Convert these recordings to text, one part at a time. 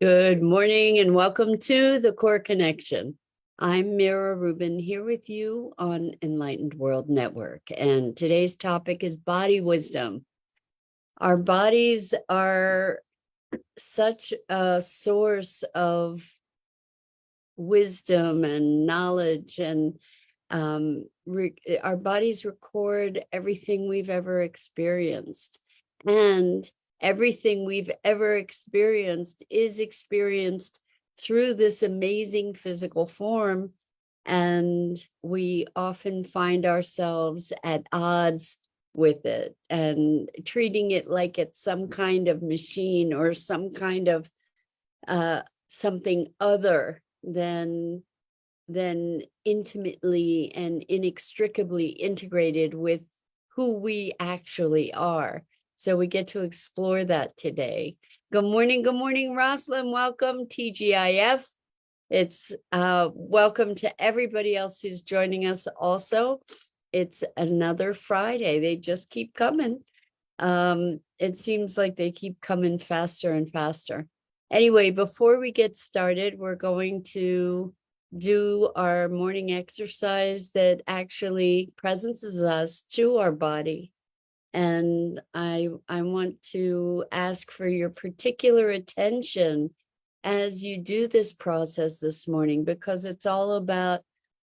Good morning and welcome to the Core Connection. I'm Mira Rubin here with you on Enlightened World Network, and today's topic is body wisdom. Our bodies are such a source of wisdom and knowledge, and our bodies record everything we've ever experienced. And everything we've ever experienced is experienced through this amazing physical form. And we often find ourselves at odds with it and treating it like it's some kind of machine or some kind of something other than intimately and inextricably integrated with who we actually are. So we get to explore that today. Good morning, Rosalind. Welcome, TGIF. It's welcome to everybody else who's joining us also. It's another Friday. They just keep coming. It seems like they keep coming faster and faster. Anyway, before we get started, we're going to do our morning exercise that actually presences us to our body. And I want to ask for your particular attention as you do this process this morning, because it's all about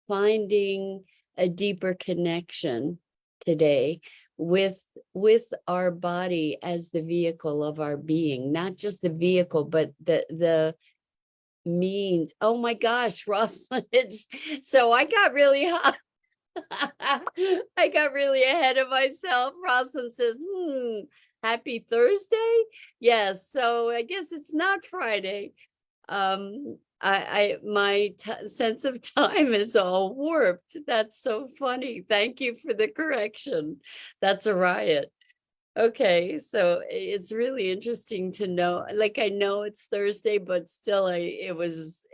finding a deeper connection today with our body as the vehicle of our being, not just the vehicle, but the means. Oh my gosh, Rosalind, so I got really hot. I got really ahead of myself. Rosalind says, happy Thursday. Yes, so I guess it's not Friday. My sense of time is all warped. That's so funny. Thank you for the correction. That's a riot. Okay, so it's really interesting to know. Like, I know it's Thursday, but still, it was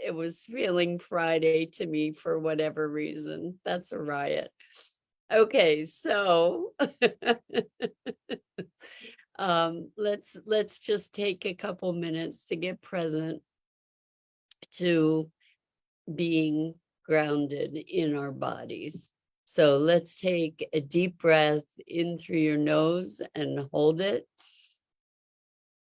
feeling Friday to me for whatever reason. That's a riot. Okay, so let's just take a couple minutes to get present to being grounded in our bodies. So let's take a deep breath in through your nose and hold it.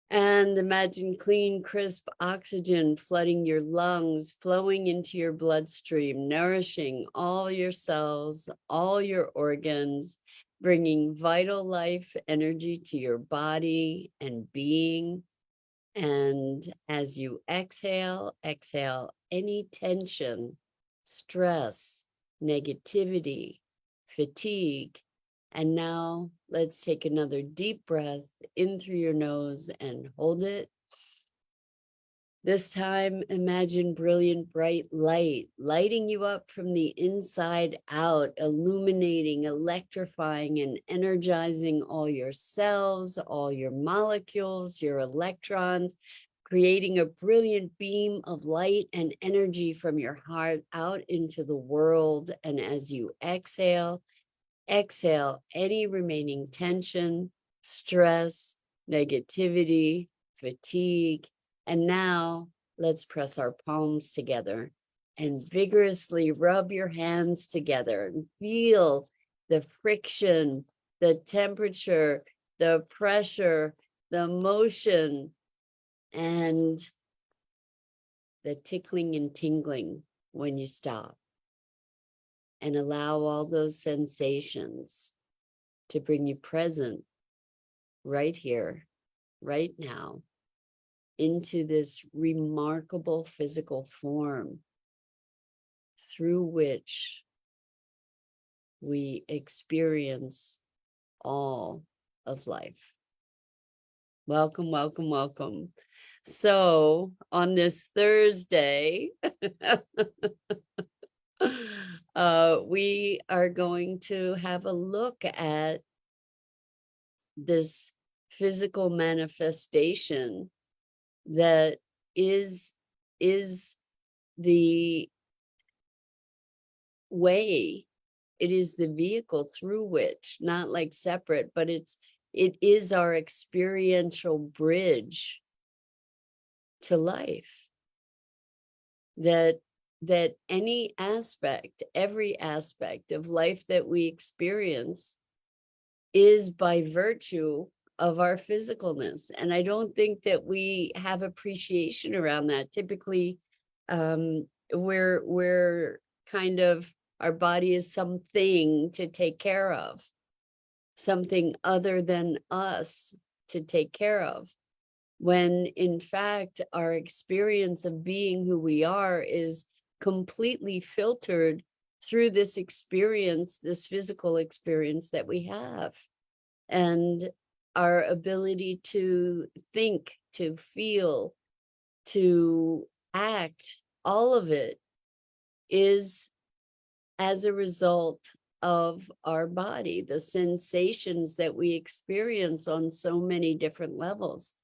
And imagine clean, crisp oxygen flooding your lungs, flowing into your bloodstream, nourishing all your cells, all your organs, bringing vital life energy to your body and being. And as you exhale any tension, stress, negativity, fatigue. And now let's take another deep breath in through your nose and hold it. This time, imagine brilliant, bright light, lighting you up from the inside out, illuminating, electrifying, and energizing all your cells, all your molecules, your electrons, creating a brilliant beam of light and energy from your heart out into the world. And as you exhale any remaining tension, stress, negativity, fatigue. And now let's press our palms together and vigorously rub your hands together and feel the friction, the temperature, the pressure, the motion, and the tickling and tingling when you stop. And allow all those sensations to bring you present right here, right now, into this remarkable physical form through which we experience all of life. Welcome, welcome, welcome. So on this Thursday, we are going to have a look at this physical manifestation that is the way, it is the vehicle through which, not like separate, but it is our experiential bridge to life. That any aspect, every aspect of life that we experience is by virtue of our physicalness. And I don't think that we have appreciation around that. Typically, we're kind of, our body is something to take care of, something other than us to take care of, when in fact our experience of being who we are is completely filtered through this experience, this physical experience that we have. And our ability to think, to feel, to act, all of it is as a result of our body, the sensations that we experience on so many different levels.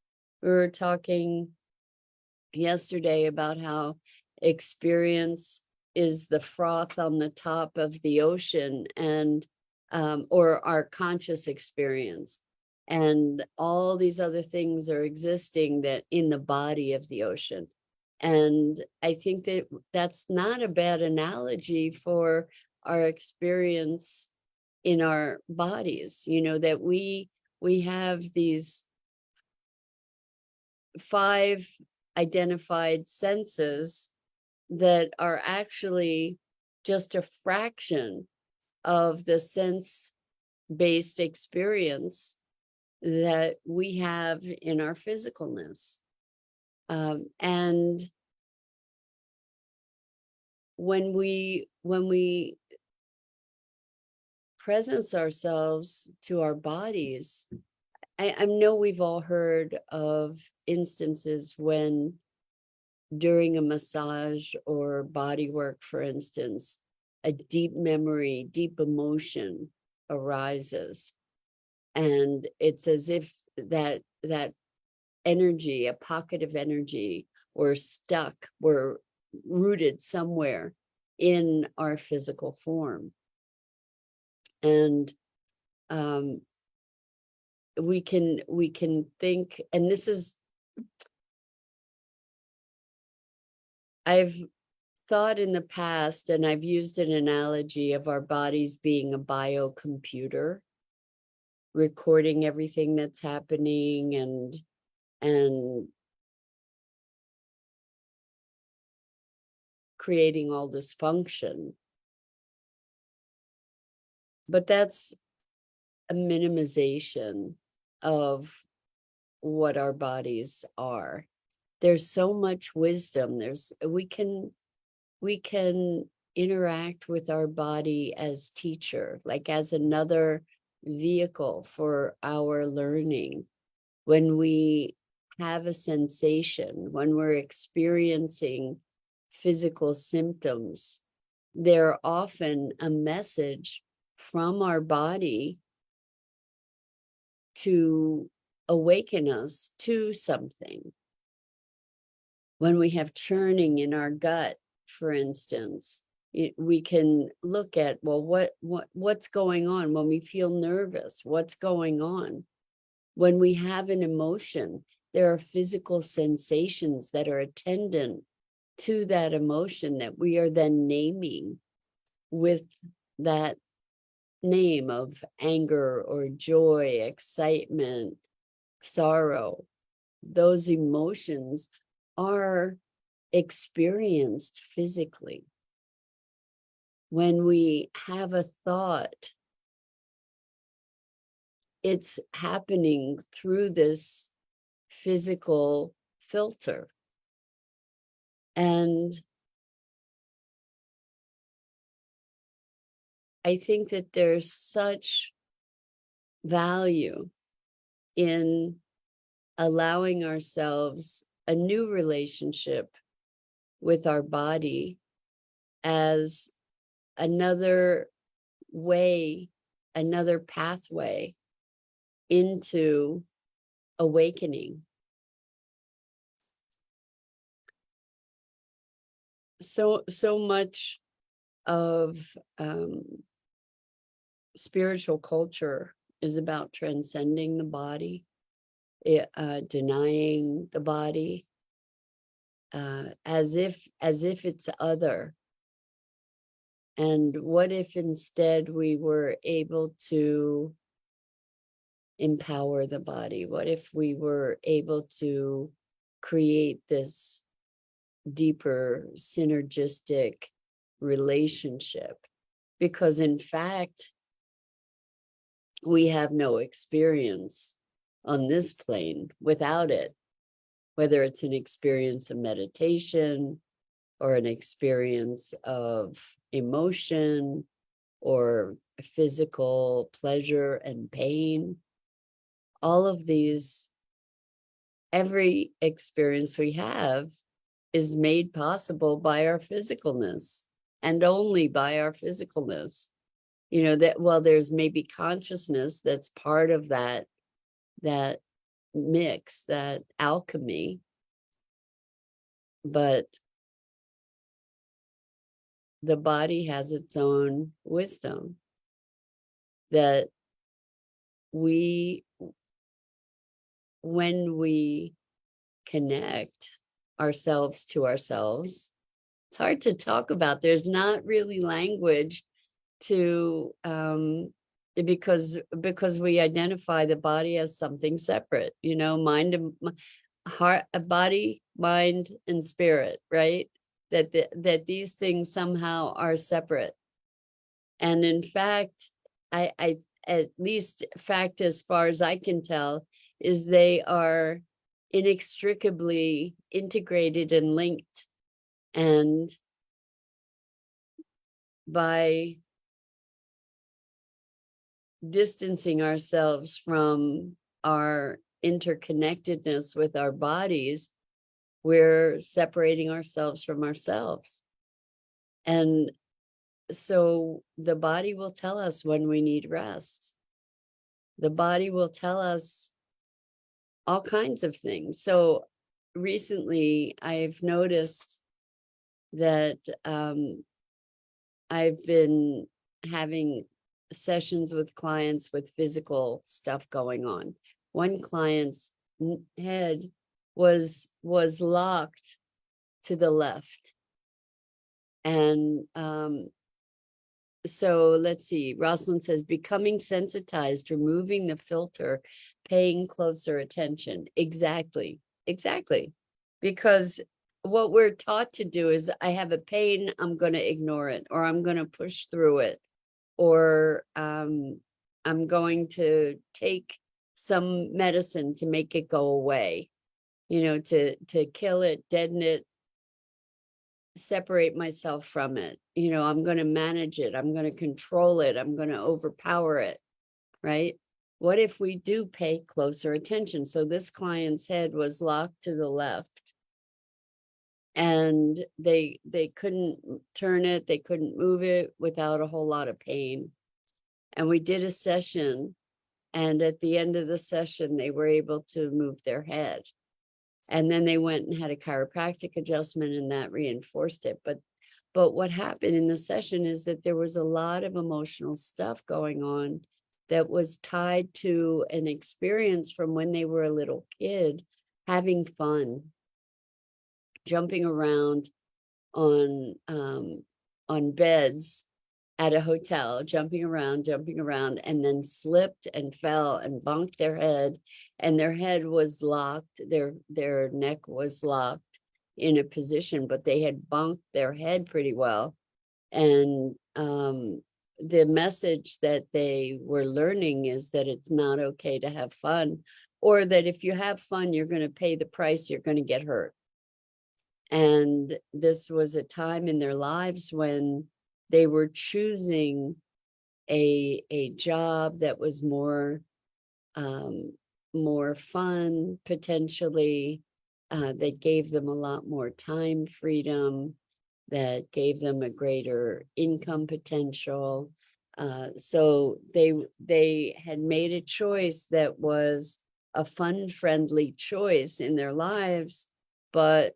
We were talking yesterday about how experience is the froth on the top of the ocean, and or our conscious experience, and all these other things are existing that in the body of the ocean. And I think that that's not a bad analogy for our experience in our bodies, that we have these 5 identified senses that are actually just a fraction of the sense-based experience that we have in our physicalness. And when we presence ourselves to our bodies, I know we've all heard of instances when during a massage or body work, for instance, a deep memory, deep emotion arises. And it's as if that energy, a pocket of energy, or stuck, or rooted somewhere in our physical form. And we can think, and this is, I've thought in the past, and I've used an analogy of our bodies being a biocomputer, recording everything that's happening and creating all this function. But that's a minimization of what our bodies are. There's so much wisdom. We can interact with our body as teacher, like as another vehicle for our learning. When we have a sensation, when we're experiencing physical symptoms, they're often a message from our body to awaken us to something. When we have churning in our gut, for instance, we can look at, well, what's going on? When we feel nervous, what's going on? When we have an emotion, there are physical sensations that are attendant to that emotion that we are then naming with that name of anger or joy, excitement, sorrow. Those emotions are experienced physically. When we have a thought, it's happening through this physical filter. And I think that there's such value in allowing ourselves a new relationship with our body as another way, another pathway into awakening. So much of spiritual culture is about transcending the body, denying the body, as if it's other. And what if instead we were able to empower the body? What if we were able to create this deeper synergistic relationship? Because in fact, we have no experience on this plane without it, whether it's an experience of meditation or an experience of emotion or physical pleasure and pain. All of these, every experience we have is made possible by our physicalness and only by our physicalness. You know, that, well, there's maybe consciousness that's part of that mix, that alchemy, but the body has its own wisdom that we, when we connect ourselves to ourselves, it's hard to talk about. There's not really language to because we identify the body as something separate, you know, mind and heart, body, mind, and spirit, right? That these things somehow are separate. And in fact, I at least fact as far as I can tell is they are inextricably integrated and linked. And by distancing ourselves from our interconnectedness with our bodies, we're separating ourselves from ourselves. And so the body will tell us when we need rest. The body will tell us all kinds of things. So recently I've noticed that I've been having sessions with clients with physical stuff going on. One client's head was locked to the left. And so let's see, Rosalind says, becoming sensitized, removing the filter, paying closer attention. Exactly. Because what we're taught to do is, I have a pain, I'm going to ignore it, or I'm going to push through it, or I'm going to take some medicine to make it go away, you know, to kill it, deaden it, separate myself from it. You know, I'm going to manage it, I'm going to control it, I'm going to overpower it, right? What if we do pay closer attention? So this client's head was locked to the left, and they couldn't turn it, they couldn't move it without a whole lot of pain. And we did a session, and at the end of the session, they were able to move their head. And then they went and had a chiropractic adjustment, and that reinforced it. But what happened in the session is that there was a lot of emotional stuff going on that was tied to an experience from when they were a little kid, having fun, jumping around on beds at a hotel, jumping around, and then slipped and fell and bumped their head, and their head was locked, their neck was locked in a position, but they had bumped their head pretty well. And the message that they were learning is that it's not okay to have fun, or that if you have fun, you're going to pay the price, you're going to get hurt. And this was a time in their lives when they were choosing a job that was more fun, potentially, that gave them a lot more time freedom, that gave them a greater income potential. So they had made a choice that was a fun-friendly choice in their lives, but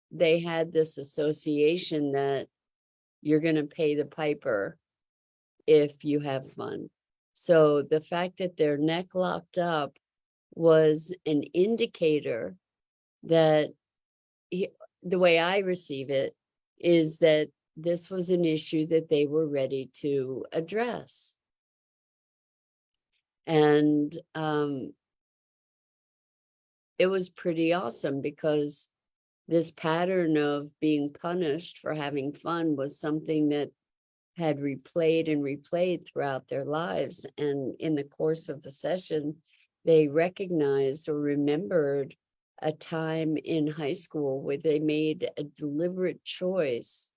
they had this association that you're going to pay the piper if you have fun. So the fact that their neck locked up was an indicator that the way I receive it is that this was an issue that they were ready to address. And it was pretty awesome because this pattern of being punished for having fun was something that had replayed and replayed throughout their lives. And in the course of the session, they recognized or remembered a time in high school where they made a deliberate choice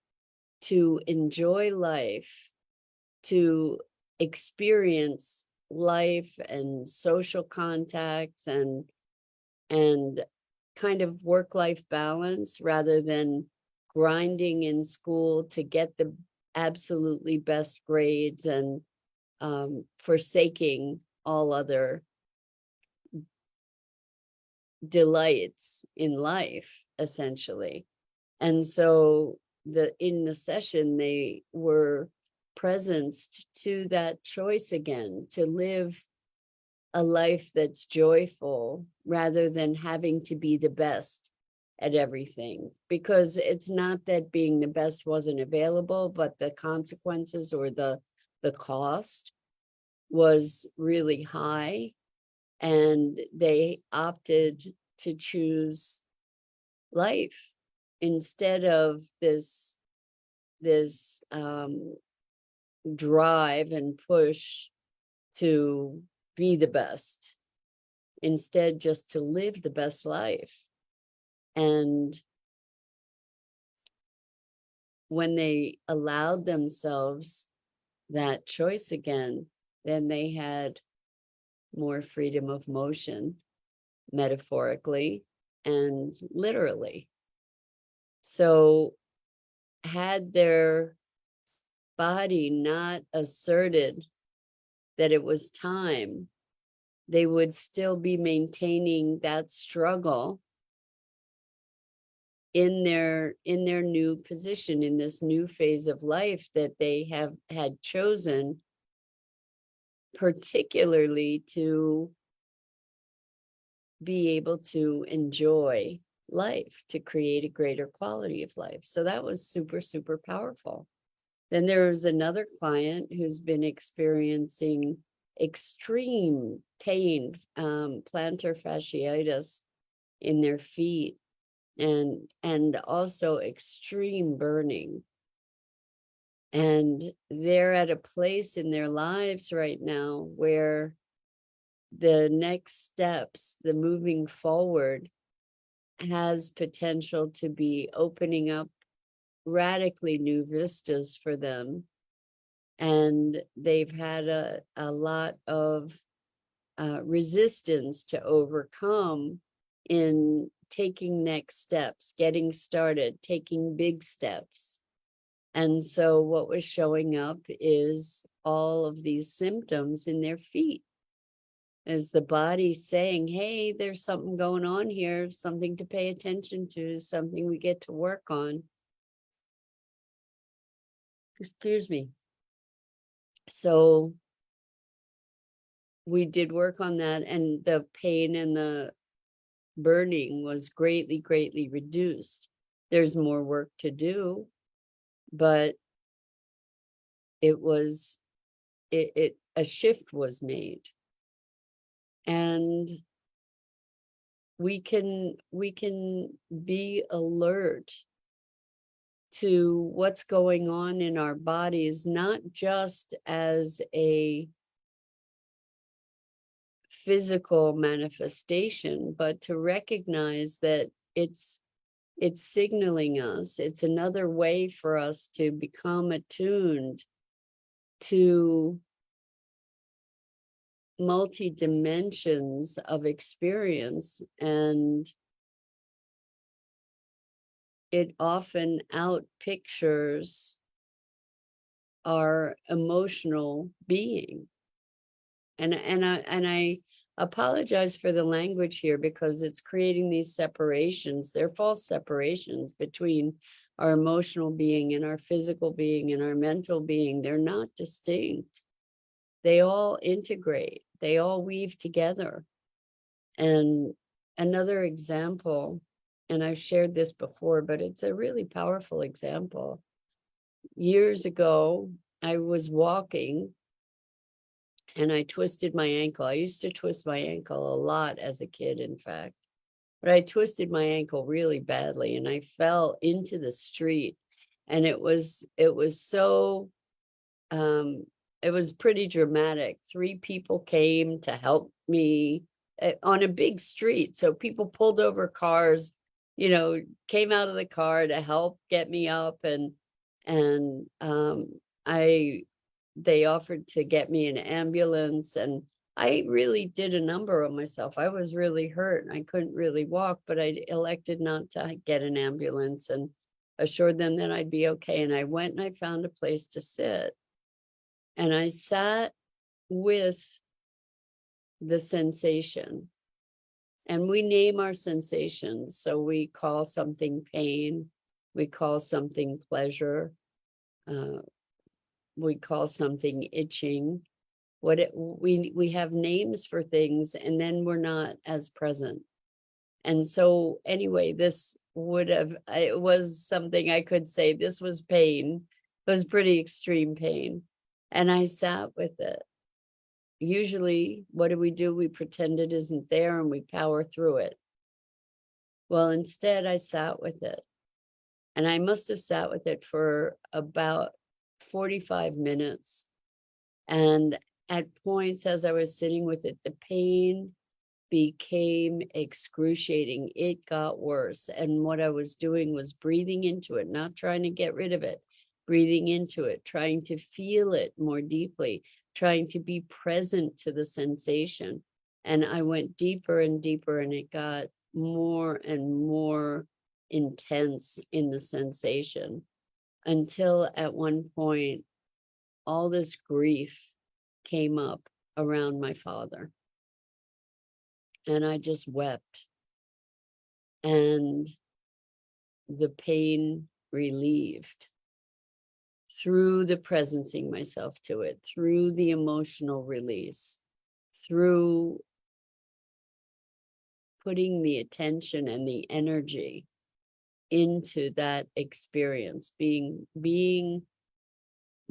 to enjoy life, to experience life and social contacts and kind of work-life balance rather than grinding in school to get the absolutely best grades and forsaking all other delights in life, essentially. And so in the session, they were presenced to that choice again, to live a life that's joyful rather than having to be the best at everything. Because it's not that being the best wasn't available, but the consequences or the cost was really high, and they opted to choose life instead of this drive and push to be the best, instead just to live the best life. And when they allowed themselves that choice again, then they had more freedom of motion, metaphorically and literally. So had their body not asserted that it was time, they would still be maintaining that struggle in their new position, in this new phase of life that they had chosen, particularly to be able to enjoy life, to create a greater quality of life. So that was super, super powerful. Then there was another client who's been experiencing extreme pain, plantar fasciitis in their feet, and also extreme burning. And they're at a place in their lives right now where the next steps, the moving forward, has potential to be opening up radically new vistas for them. And they've had a lot of resistance to overcome in taking next steps, getting started, taking big steps. And so what was showing up is all of these symptoms in their feet, as the body saying, hey, there's something going on here, something to pay attention to, something we get to work on. Excuse me. So we did work on that, and the pain and the burning was greatly, greatly reduced. There's more work to do, but a shift was made. And we can be alert to what's going on in our bodies, not just as a physical manifestation, but to recognize that it's signaling us. It's another way for us to become attuned to multi-dimensions of experience, and it often outpictures our emotional being. And I apologize for the language here, because it's creating these separations. They're false separations between our emotional being and our physical being and our mental being. They're not distinct. They all integrate. They all weave together. And another example and I've shared this before, but it's a really powerful example. Years ago, I was walking and I twisted my ankle. I used to twist my ankle a lot as a kid, in fact, but I twisted my ankle really badly and I fell into the street. And it was so it was pretty dramatic. 3 people came to help me on a big street. So people pulled over cars, came out of the car to help get me up, and I they offered to get me an ambulance, and I really did a number on myself. I was really hurt and I couldn't really walk, but I elected not to get an ambulance and assured them that I'd be okay. And I went and I found a place to sit. And I sat with the sensation, and we name our sensations. So we call something pain, we call something pleasure, uh, we call something itching. We have names for things, and then we're not as present. And so anyway, it was something I could say, this was pain. It was pretty extreme pain. And I sat with it. Usually, what do? We pretend it isn't there and we power through it. Well, instead, I sat with it. And I must have sat with it for about 45 minutes. And at points, as I was sitting with it, the pain became excruciating. It got worse. And what I was doing was breathing into it, not trying to get rid of it, breathing into it, trying to feel it more deeply, trying to be present to the sensation. And I went deeper and deeper, and it got more and more intense in the sensation, until at one point, all this grief came up around my father. And I just wept. And the pain relieved through the presencing myself to it, through the emotional release, through putting the attention and the energy into that experience, being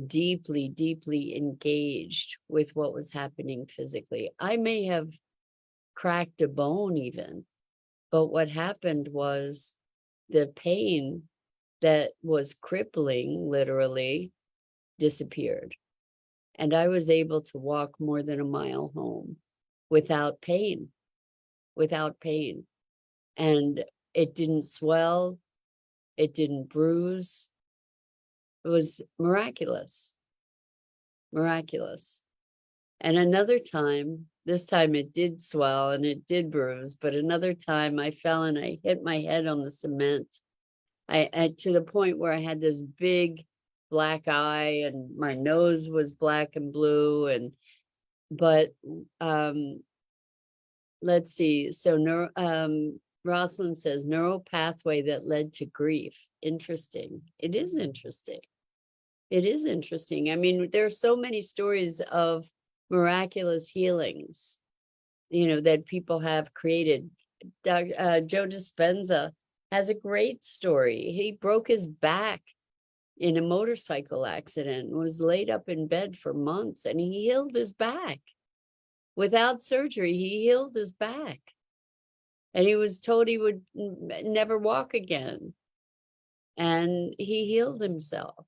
deeply, deeply engaged with what was happening physically. I may have cracked a bone even, but what happened was the pain that was crippling literally disappeared. And I was able to walk more than a mile home without pain, without pain. And it didn't swell, it didn't bruise. It was miraculous, miraculous. And another time, this time it did swell and it did bruise, but another time I fell and I hit my head on the cement. I to the point where I had this big black eye and my nose was black and blue, but let's see. So Rosalind says neural pathway that led to grief. Interesting. It is interesting. It is interesting. I mean, there are so many stories of miraculous healings, that people have created. Joe Dispenza has a great story. He broke his back in a motorcycle accident and was laid up in bed for months, and he healed his back. Without surgery, he healed his back. And he was told he would never walk again. And he healed himself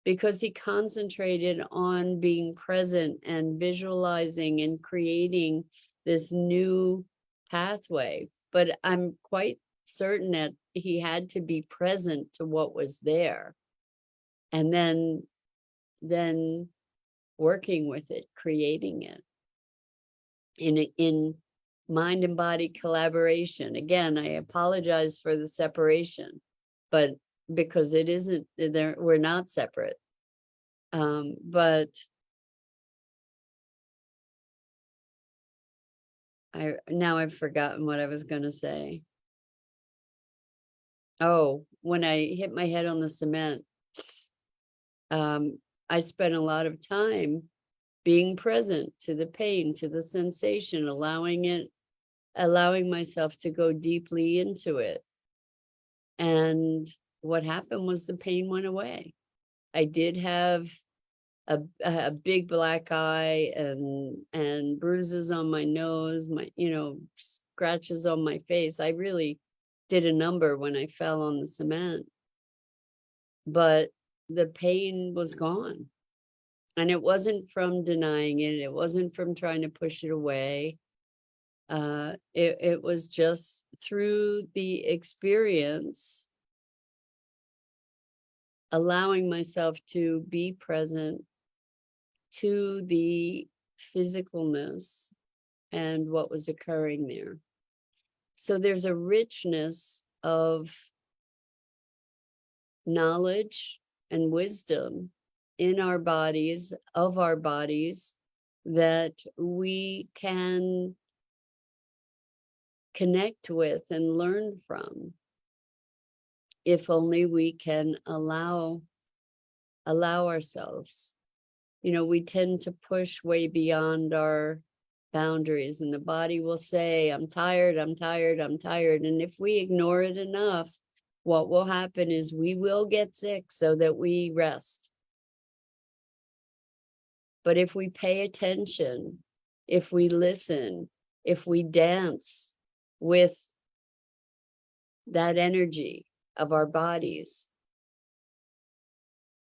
because he concentrated on being present and visualizing and creating this new pathway. But I'm quite certain that he had to be present to what was there, and then working with it, creating it in mind and body collaboration. Again, I apologize for the separation, but because it isn't there, we're not separate. But I've forgotten what I was going to say. Oh, when I hit my head on the cement, I spent a lot of time being present to the pain, to the sensation, allowing myself to go deeply into it. And what happened was the pain went away. I did have a big black eye and bruises on my nose, my, scratches on my face. I really did a number when I fell on the cement, but the pain was gone. And it wasn't from denying it. It wasn't from trying to push it away. It was just through the experience, allowing myself to be present to the physicalness and what was occurring there. So there's a richness of knowledge and wisdom in our bodies, of our bodies, that we can connect with and learn from, if only we can allow ourselves. We tend to push way beyond our boundaries, and the body will say, I'm tired, I'm tired, I'm tired. And if we ignore it enough, what will happen is we will get sick so that we rest. But if we pay attention, if we listen, if we dance with that energy of our bodies,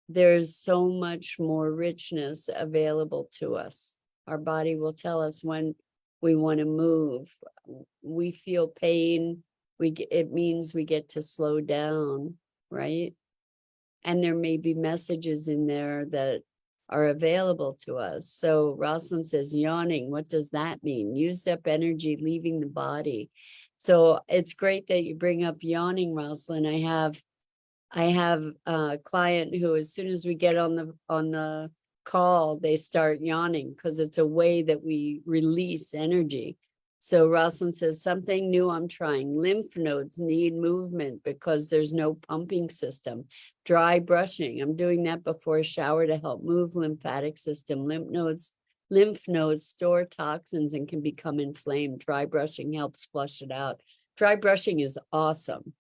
there's so much more richness available to us. Our body will tell us when we want to move. We feel pain. It means we get to slow down, right? And there may be messages in there that are available to us. So Rosalind says, yawning, what does that mean? Used up energy leaving the body. So it's great that you bring up yawning, Rosalind. I have a client who, as soon as we get on the call, they start yawning because it's a way that we release energy. So Rosalind says, something new I'm trying. Lymph nodes need movement because there's no pumping system. Dry brushing. I'm doing that before a shower to help move lymphatic system. Lymph nodes store toxins and can become inflamed. Dry brushing helps flush it out. Dry brushing is awesome.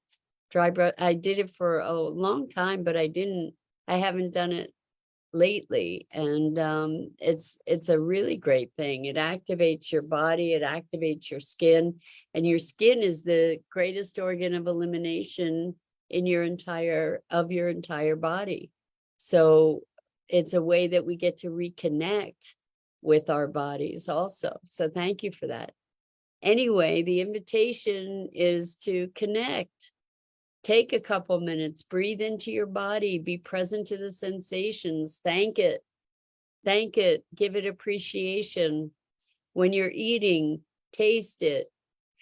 I did it for a long time, but I haven't done it lately. And it's a really great thing. It activates your body, it activates your skin, and your skin is the greatest organ of elimination in your entire body. So it's a way that we get to reconnect with our bodies also. So thank you for that. Anyway, the invitation is to connect. Take a couple minutes, breathe into your body, be present to the sensations, thank it, give it appreciation. When you're eating, taste it,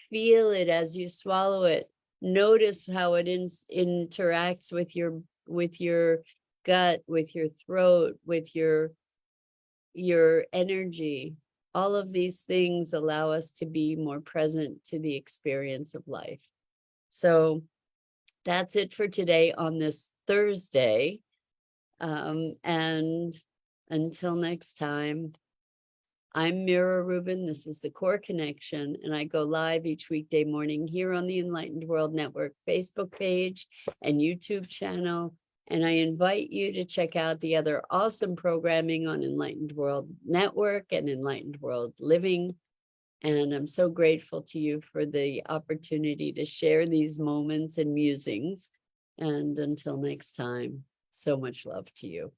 feel it as you swallow it. Notice how it interacts with your gut, with your throat, with your energy. All of these things allow us to be more present to the experience of life. So that's it for today on this Thursday. And until next time, I'm Mira Rubin. This is the Core Connection, and I go live each weekday morning here on the Enlightened World Network Facebook page and YouTube channel. And I invite you to check out the other awesome programming on Enlightened World Network and Enlightened World Living. And I'm so grateful to you for the opportunity to share these moments and musings. And until next time, so much love to you.